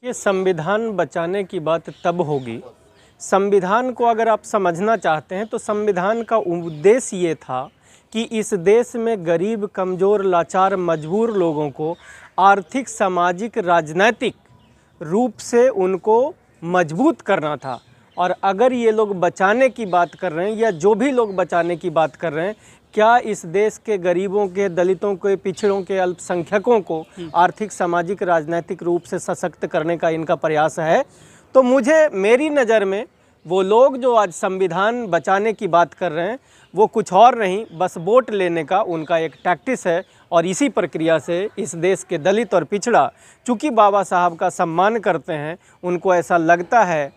ये संविधान बचाने की बात तब होगी, संविधान को अगर आप समझना चाहते हैं तो संविधान का उद्देश्य ये था कि इस देश में गरीब, कमज़ोर, लाचार, मजबूर लोगों को आर्थिक, सामाजिक, राजनैतिक रूप से उनको मजबूत करना था। और अगर ये लोग बचाने की बात कर रहे हैं या जो भी लोग बचाने की बात कर रहे हैं, क्या इस देश के गरीबों के, दलितों के, पिछड़ों के, अल्पसंख्यकों को आर्थिक, सामाजिक, राजनीतिक रूप से सशक्त करने का इनका प्रयास है? तो मेरी नज़र में वो लोग जो आज संविधान बचाने की बात कर रहे हैं वो कुछ और नहीं, बस वोट लेने का उनका एक टैक्टिस है। और इसी प्रक्रिया से इस देश के दलित और पिछड़ा चूँकि बाबा साहब का सम्मान करते हैं, उनको ऐसा लगता है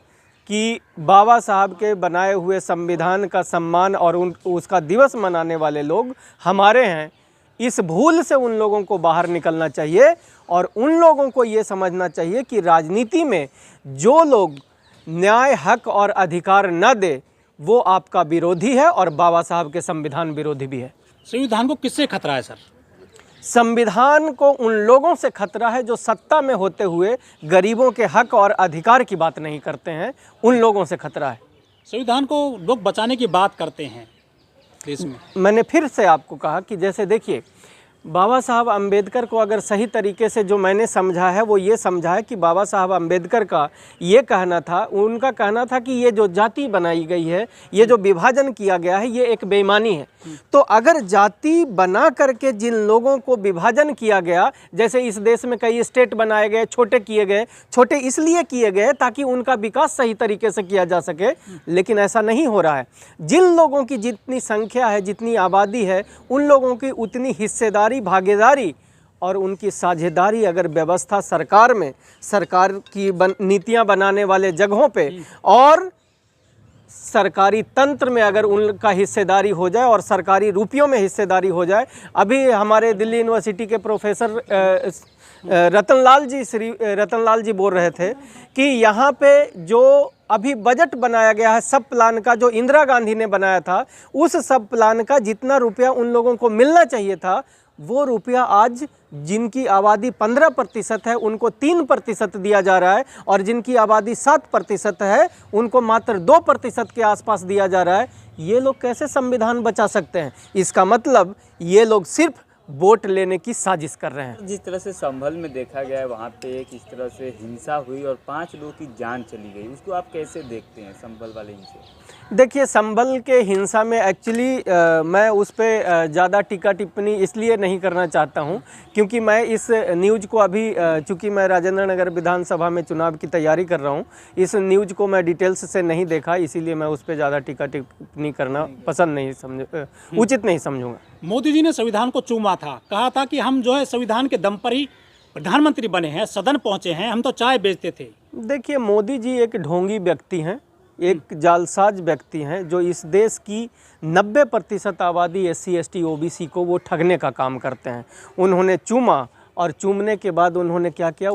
कि बाबा साहब के बनाए हुए संविधान का सम्मान और उसका दिवस मनाने वाले लोग हमारे हैं। इस भूल से उन लोगों को बाहर निकलना चाहिए और उन लोगों को ये समझना चाहिए कि राजनीति में जो लोग न्याय, हक और अधिकार न दे वो आपका विरोधी है और बाबा साहब के संविधान विरोधी भी है। संविधान को किससे खतरा है सर? संविधान को उन लोगों से खतरा है जो सत्ता में होते हुए गरीबों के हक और अधिकार की बात नहीं करते हैं, उन लोगों से खतरा है। संविधान को लोग बचाने की बात करते हैं देश में। मैंने फिर से आपको कहा कि जैसे देखिए, बाबा साहब अम्बेडकर को अगर सही तरीके से जो मैंने समझा है वो ये समझा है कि बाबा साहब अम्बेडकर का ये कहना था, उनका कहना था कि ये जो जाति बनाई गई है, ये जो विभाजन किया गया है, ये एक बेईमानी है। तो अगर जाति बना करके जिन लोगों को विभाजन किया गया, जैसे इस देश में कई स्टेट बनाए गए, छोटे किए गए, छोटे इसलिए किए गए ताकि उनका विकास सही तरीके से किया जा सके, लेकिन ऐसा नहीं हो रहा है। जिन लोगों की जितनी संख्या है, जितनी आबादी है, उन लोगों की उतनी हिस्सेदारी, भागीदारी और उनकी साझेदारी अगर व्यवस्था सरकार में, सरकार की नीतियां बनाने वाले जगहों पे और सरकारी तंत्र में अगर उनका हिस्सेदारी हो जाए और सरकारी रुपयों में हिस्सेदारी हो जाए। अभी हमारे दिल्ली यूनिवर्सिटी के प्रोफेसर रतनलाल जी बोल रहे थे कि यहाँ पे जो अभी बजट बनाया गया है सब प्लान का, जो इंदिरा गांधी ने बनाया था, उस सब प्लान का जितना रुपया उन लोगों को मिलना चाहिए था, वो रुपया आज जिनकी आबादी 15% है उनको 3% दिया जा रहा है और जिनकी आबादी 7% है उनको मात्र 2% के आसपास दिया जा रहा है। ये लोग कैसे संविधान बचा सकते हैं? इसका मतलब ये लोग सिर्फ वोट लेने की साजिश कर रहे हैं। जिस तरह से संभल में देखा गया है, वहाँ पे किस तरह से हिंसा हुई और 5 लोगों की जान चली गई, उसको आप कैसे देखते हैं, संभल वाले हिंसे? देखिए, संभल के हिंसा में एक्चुअली मैं उस पर ज़्यादा टीका टिप्पणी इसलिए नहीं करना चाहता हूं क्योंकि मैं इस न्यूज़ को अभी चूँकि मैं राजेंद्र नगर विधानसभा में चुनाव की तैयारी कर रहा हूं, इस न्यूज़ को मैं डिटेल्स से नहीं देखा, इसीलिए मैं उस पर ज़्यादा टीका टिप्पणी करना पसंद नहीं उचित नहीं समझूंगा। मोदी जी ने संविधान को चूमा था, कहा था कि हम जो है संविधान के दम पर ही प्रधानमंत्री बने हैं, सदन पहुंचे हैं, हम तो चाय बेचते थे। देखिए, मोदी जी एक ढोंगी व्यक्ति हैं, एक जालसाज व्यक्ति हैं जो इस देश की 90% आबादी SC ST OBC को वो ठगने का काम करते हैं। उन्होंने चूमा और चूमने के बाद उन्होंने क्या किया,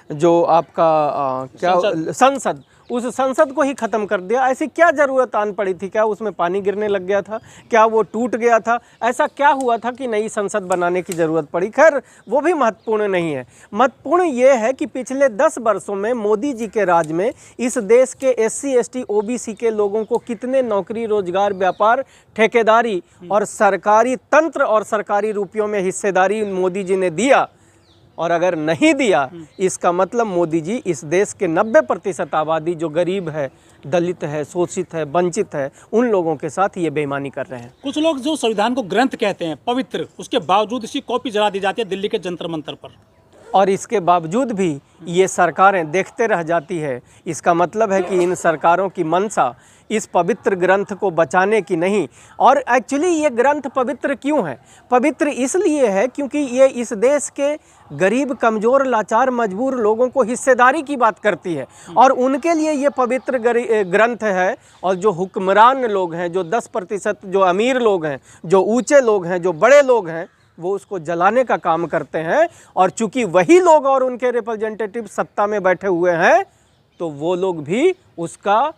जो आपका संसद, उस संसद को ही ख़त्म कर दिया। ऐसी क्या ज़रूरत आन पड़ी थी? क्या उसमें पानी गिरने लग गया था? क्या वो टूट गया था? ऐसा क्या हुआ था कि नई संसद बनाने की ज़रूरत पड़ी? खैर, वो भी महत्वपूर्ण नहीं है। महत्वपूर्ण ये है कि पिछले 10 वर्षों में मोदी जी के राज में इस देश के SC ST OBC के लोगों को कितने नौकरी, रोजगार, व्यापार, ठेकेदारी और सरकारी तंत्र और सरकारी रुपयों में हिस्सेदारी मोदी जी ने दिया। और अगर नहीं दिया, इसका मतलब मोदी जी इस देश के 90% आबादी जो गरीब है, दलित है, शोषित है, वंचित है, उन लोगों के साथ ये बेईमानी कर रहे हैं। कुछ लोग जो संविधान को ग्रंथ कहते हैं, पवित्र, उसके बावजूद इसकी कॉपी जला दी जाती है दिल्ली के जंतर मंतर पर, और इसके बावजूद भी ये सरकारें देखते रह जाती है। इसका मतलब है कि इन सरकारों की मंशा इस पवित्र ग्रंथ को बचाने की नहीं। और एक्चुअली ये ग्रंथ पवित्र क्यों है? पवित्र इसलिए है क्योंकि ये इस देश के गरीब, कमज़ोर, लाचार, मजबूर लोगों को हिस्सेदारी की बात करती है और उनके लिए ये पवित्र ग्रंथ है। और जो हुक्मरान लोग हैं, जो 10% जो अमीर लोग हैं, जो ऊँचे लोग हैं, जो बड़े लोग हैं, वो उसको जलाने का काम करते हैं। और चूंकि वही लोग और उनके रिप्रेजेंटेटिव सत्ता में बैठे हुए हैं, तो वो लोग भी उसका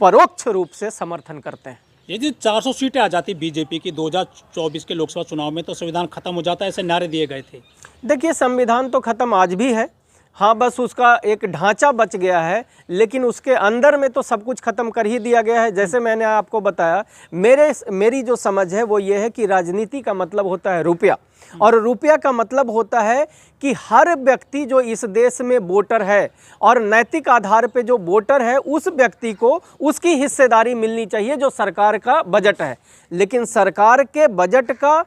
परोक्ष रूप से समर्थन करते हैं। यदि 400 सीटें आ जाती बीजेपी की 2024 के लोकसभा चुनाव में तो संविधान खत्म हो जाता है, ऐसे नारे दिए गए थे। देखिए, संविधान तो ख़त्म आज भी है, हाँ, बस उसका एक ढांचा बच गया है, लेकिन उसके अंदर में तो सब कुछ ख़त्म कर ही दिया गया है। जैसे मैंने आपको बताया, मेरी जो समझ है वो ये है कि राजनीति का मतलब होता है रुपया, और रुपया का मतलब होता है कि हर व्यक्ति जो इस देश में वोटर है और नैतिक आधार पे जो वोटर है, उस व्यक्ति को उसकी हिस्सेदारी मिलनी चाहिए जो सरकार का बजट है। लेकिन सरकार के बजट का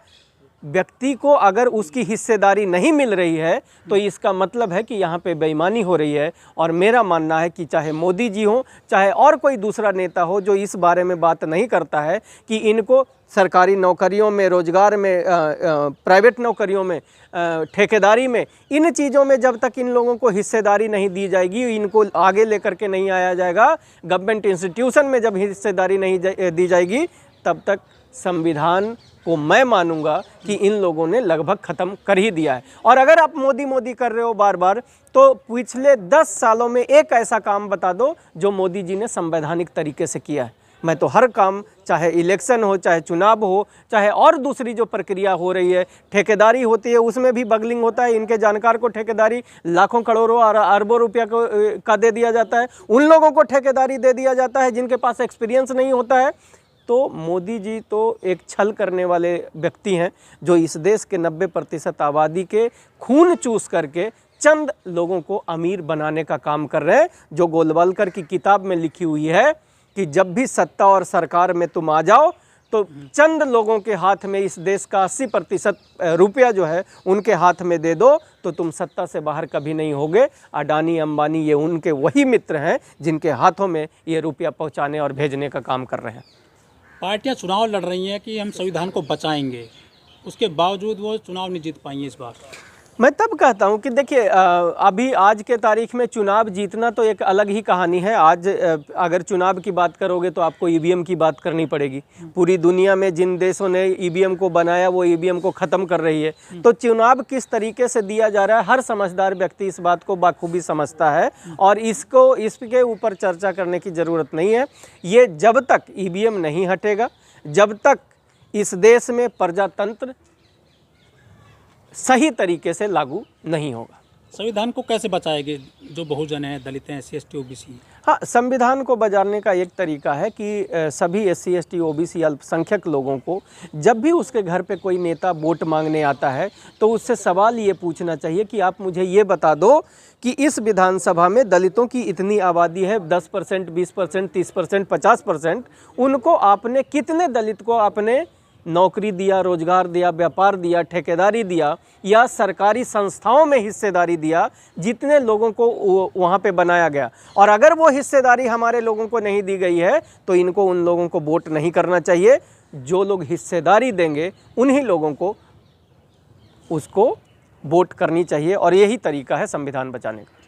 व्यक्ति को अगर उसकी हिस्सेदारी नहीं मिल रही है तो इसका मतलब है कि यहाँ पे बेईमानी हो रही है। और मेरा मानना है कि चाहे मोदी जी हो, चाहे और कोई दूसरा नेता हो जो इस बारे में बात नहीं करता है कि इनको सरकारी नौकरियों में, रोजगार में, प्राइवेट नौकरियों में, ठेकेदारी में, इन चीज़ों में जब तक इन लोगों को हिस्सेदारी नहीं दी जाएगी, इनको आगे लेकर के नहीं आया जाएगा, गवर्नमेंट इंस्टीट्यूशन में जब हिस्सेदारी नहीं दी जाएगी, तब तक संविधान को मैं मानूंगा कि इन लोगों ने लगभग ख़त्म कर ही दिया है। और अगर आप मोदी मोदी कर रहे हो बार बार, तो पिछले 10 सालों में एक ऐसा काम बता दो जो मोदी जी ने संवैधानिक तरीके से किया है। मैं तो हर काम, चाहे इलेक्शन हो, चाहे चुनाव हो, चाहे और दूसरी जो प्रक्रिया हो रही है, ठेकेदारी होती है, उसमें भी बगलिंग होता है। इनके जानकार को ठेकेदारी लाखों करोड़ों और अरबों रुपया का दे दिया जाता है। उन लोगों को ठेकेदारी दे दिया जाता है जिनके पास एक्सपीरियंस नहीं होता है। तो मोदी जी तो एक छल करने वाले व्यक्ति हैं जो इस देश के 90% आबादी के खून चूस करके चंद लोगों को अमीर बनाने का काम कर रहे हैं। जो गोलवालकर की किताब में लिखी हुई है कि जब भी सत्ता और सरकार में तुम आ जाओ तो चंद लोगों के हाथ में इस देश का 80% रुपया जो है उनके हाथ में दे दो तो तुम सत्ता से बाहर कभी नहीं होगे। अडानी, अंबानी ये उनके वही मित्र हैं जिनके हाथों में ये रुपया पहुंचाने और भेजने का काम कर रहे हैं। पार्टियां चुनाव लड़ रही हैं कि हम संविधान को बचाएंगे, उसके बावजूद वो चुनाव नहीं जीत पाई हैं इस बार। मैं तब कहता हूं कि देखिए, अभी आज के तारीख में चुनाव जीतना तो एक अलग ही कहानी है। आज अगर चुनाव की बात करोगे तो आपको ईवीएम की बात करनी पड़ेगी। पूरी दुनिया में जिन देशों ने ईवीएम को बनाया वो ईवीएम को ख़त्म कर रही है। तो चुनाव किस तरीके से दिया जा रहा है, हर समझदार व्यक्ति इस बात को बाखूबी समझता है और इसके ऊपर चर्चा करने की ज़रूरत नहीं है। ये जब तक ईवीएम नहीं हटेगा, जब तक इस देश में प्रजातंत्र सही तरीके से लागू नहीं होगा। संविधान को कैसे बचाएंगे जो बहुजन हैं, दलित हैं, SC ST OBC? हाँ, संविधान को बचाने का एक तरीका है कि सभी SC ST OBC अल्पसंख्यक लोगों को जब भी उसके घर पे कोई नेता वोट मांगने आता है तो उससे सवाल ये पूछना चाहिए कि आप मुझे ये बता दो कि इस विधानसभा में दलितों की इतनी आबादी है, 10%, 20%, 30%, 50%, उनको आपने कितने दलित को आपने नौकरी दिया, रोजगार दिया, व्यापार दिया, ठेकेदारी दिया या सरकारी संस्थाओं में हिस्सेदारी दिया, जितने लोगों को वहाँ पे बनाया गया। और अगर वो हिस्सेदारी हमारे लोगों को नहीं दी गई है तो इनको उन लोगों को वोट नहीं करना चाहिए। जो लोग हिस्सेदारी देंगे उन्हीं लोगों को उसको वोट करनी चाहिए और यही तरीका है संविधान बचाने का।